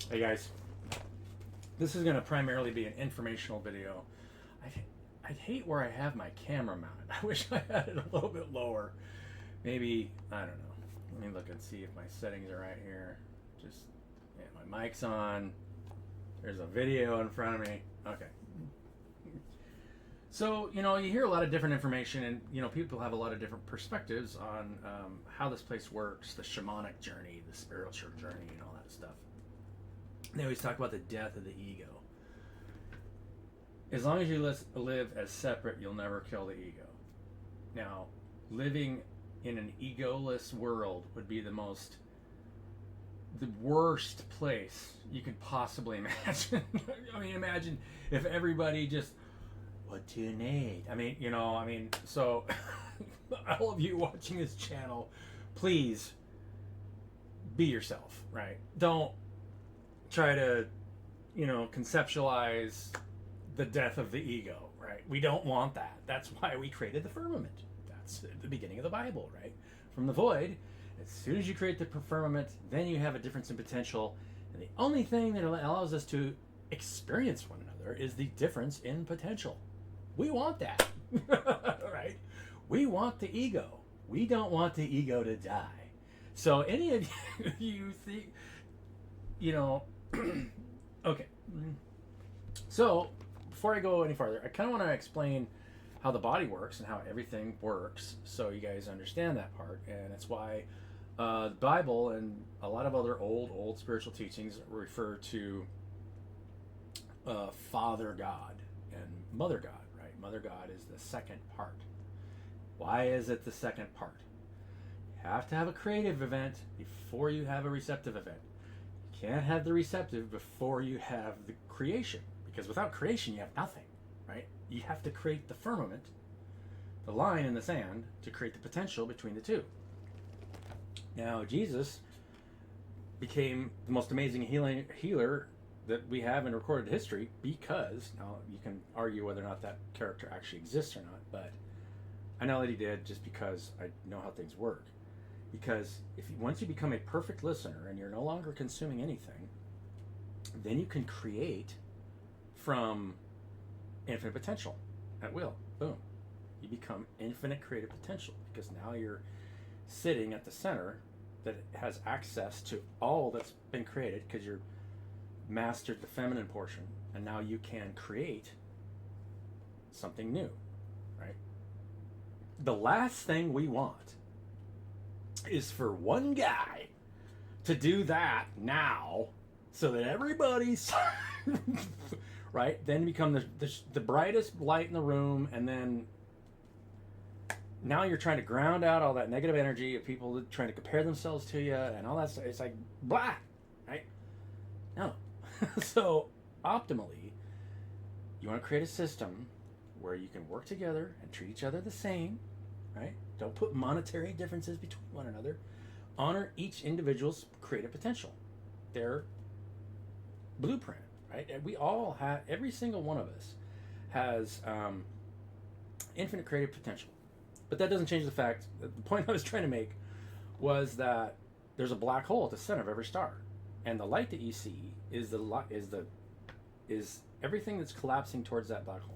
Hey guys, this is going to primarily be an informational video. I hate where I have my camera mounted. I wish I had it a little bit lower. Maybe, I don't know. Let me look and see if my settings are right here. Just, yeah, my mic's on. There's a video in front of me. Okay. So, you hear a lot of different information, and, people have a lot of different perspectives on how this place works, the shamanic journey, the spiritual journey, and all that stuff. They always talk about the death of the ego. As long as you live as separate, you'll never kill the ego. Now, living in an egoless world would be the worst place you could possibly imagine. I mean, imagine if everybody just, what do you need? So all of you watching this channel, please be yourself, right? Don't try to, conceptualize the death of the ego, right? We don't want that. That's why we created the firmament. That's at the beginning of the Bible, right? From the void, as soon as you create the firmament, then you have a difference in potential. And the only thing that allows us to experience one another is the difference in potential. We want that, right? We want the ego. We don't want the ego to die. So any of you think, okay. So before I go any farther, I kind of want to explain how the body works and how everything works, so you guys understand that part. And it's why the Bible and a lot of other old spiritual teachings refer to Father God and Mother God, right? Mother God is the second part. Why is it the second part? You have to have a creative event before you have a receptive event. You can't have the receptive before you have the creation, because without creation you have nothing, right? You have to create the firmament, the line in the sand, to create the potential between the two. Now, Jesus became the most amazing healer that we have in recorded history because, now you can argue whether or not that character actually exists or not, but I know that he did just because I know how things work. Because once you become a perfect listener and you're no longer consuming anything, then you can create from infinite potential at will. Boom. You become infinite creative potential because now you're sitting at the center that has access to all that's been created because you're mastered the feminine portion, and now you can create something new, right? The last thing we want is for one guy to do that now so that everybody's right, then become the brightest light in the room, and then now you're trying to ground out all that negative energy of people trying to compare themselves to you and all that stuff. It's like blah, right? No. So optimally, you want to create a system where you can work together and treat each other the same, right? Don't put monetary differences between one another. Honor each individual's creative potential, their blueprint, right? And we all have, every single one of us has infinite creative potential. But that doesn't change the fact that the point I was trying to make was that there's a black hole at the center of every star, and the light that you see is everything that's collapsing towards that black hole.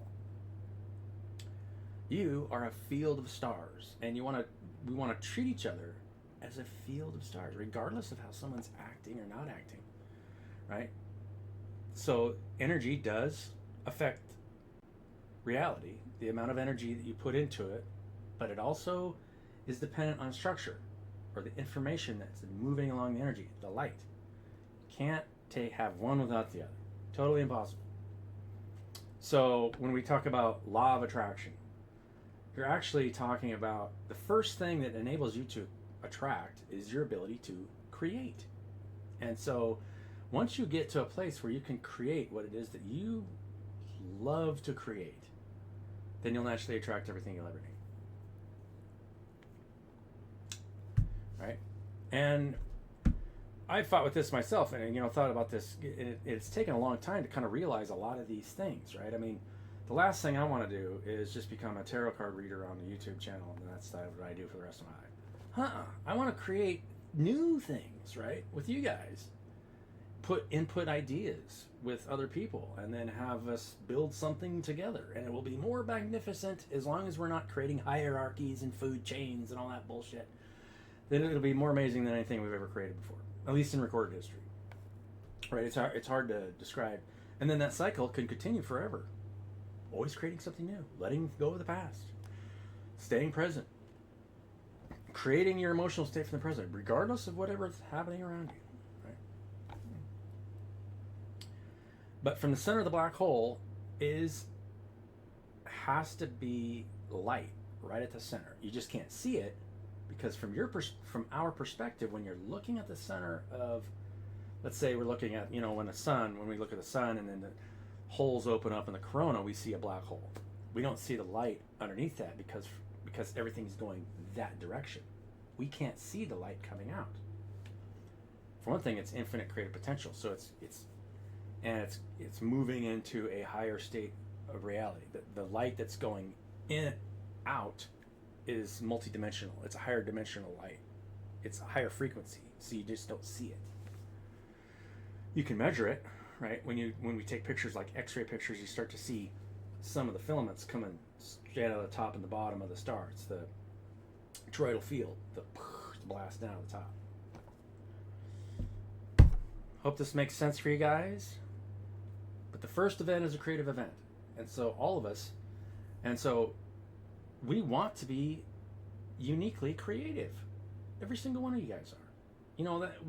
You are a field of stars, and we want to treat each other as a field of stars, regardless of how someone's acting or not acting, right? So energy does affect reality, the amount of energy that you put into it, but it also is dependent on structure, or the information that's moving along the energy, the light. You can't have one without the other. Totally impossible. So when we talk about law of attraction, you're actually talking about the first thing that enables you to attract is your ability to create. And so once you get to a place where you can create what it is that you love to create, then you'll naturally attract everything you'll ever need. Right? And I fought with this myself, and thought about this. It's taken a long time to kind of realize a lot of these things, right? I mean, the last thing I want to do is just become a tarot card reader on the YouTube channel, and that's what I do for the rest of my life. I want to create new things, right, with you guys. input ideas with other people and then have us build something together, and it will be more magnificent as long as we're not creating hierarchies and food chains and all that bullshit. Then it'll be more amazing than anything we've ever created before, at least in recorded history. Right? It's hard to describe. And then that cycle can continue forever. Always creating something new, letting go of the past, staying present, creating your emotional state from the present, regardless of whatever's happening around you. Right? But from the center of the black hole has to be light right at the center. You just can't see it because from our perspective, when you're looking at the center of, let's say we're looking at, when we look at the sun and then the holes open up in the corona, we see a black hole. We don't see the light underneath that because everything's going that direction. We can't see the light coming out. For one thing, it's infinite creative potential. So it's moving into a higher state of reality. The light that's going in out is multidimensional. It's a higher dimensional light. It's a higher frequency, so you just don't see it. You can measure it, right? When we take pictures like X-ray pictures, you start to see some of the filaments coming straight out of the top and the bottom of the star. It's the toroidal field, the blast down at the top. Hope this makes sense for you guys. But the first event is a creative event, and so all of us, and so we want to be uniquely creative. Every single one of you guys are.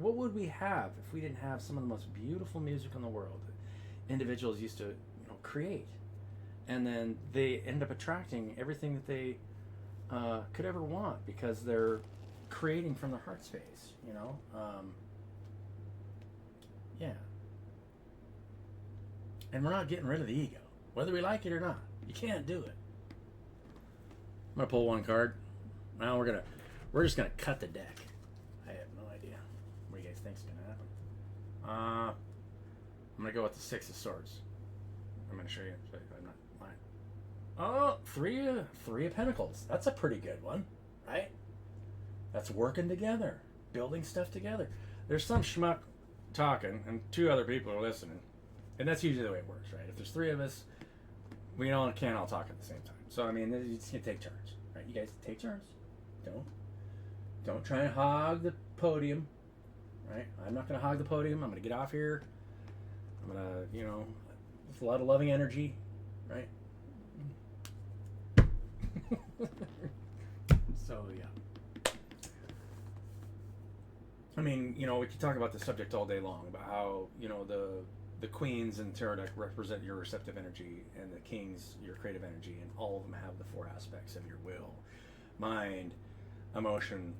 What would we have if we didn't have some of the most beautiful music in the world that individuals used to, create, and then they end up attracting everything that they could ever want because they're creating from their heart space. Yeah. And we're not getting rid of the ego, whether we like it or not. You can't do it. I'm gonna pull one card. Now we're just gonna cut the deck. I have no idea what you guys think's gonna happen. I'm gonna go with the Six of Swords. I'm gonna show you. I'm not lying. Oh, three of Pentacles. That's a pretty good one, right? That's working together, building stuff together. There's some schmuck talking, and two other people are listening, and that's usually the way it works, right? If there's three of us, we can't all talk at the same time. So you just can take turns, right? You guys take turns. Don't try and hog the podium, right? I'm not going to hog the podium. I'm going to get off here. I'm going to, with a lot of loving energy, right? So, yeah. We could talk about the subject all day long, about how, the queens in tarot deck represent your receptive energy, and the kings your creative energy, and all of them have the four aspects of your will, mind, emotion,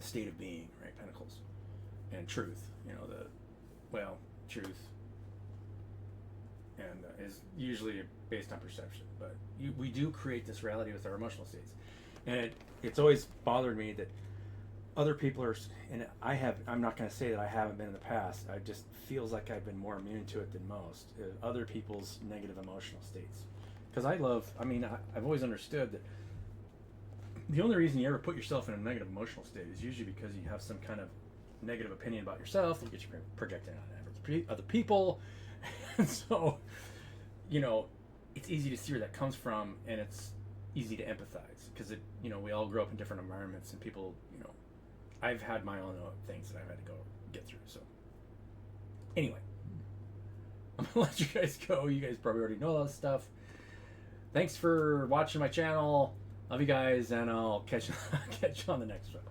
state of being, right? Pentacles, and truth. Truth, and is usually based on perception. But we do create this reality with our emotional states, and it's always bothered me that other people are, and I'm not going to say that I haven't been in the past. I just feels like I've been more immune to it than most. Other people's negative emotional states, because I've always understood that the only reason you ever put yourself in a negative emotional state is usually because you have some kind of negative opinion about yourself that you get projected on other people. And so, it's easy to see where that comes from, and it's easy to empathize because we all grow up in different environments, and people, I've had my own things that I've had to go get through. So anyway, I'm gonna let you guys go. You guys probably already know all this stuff. Thanks for watching my channel. Love you guys, and I'll catch you on the next one.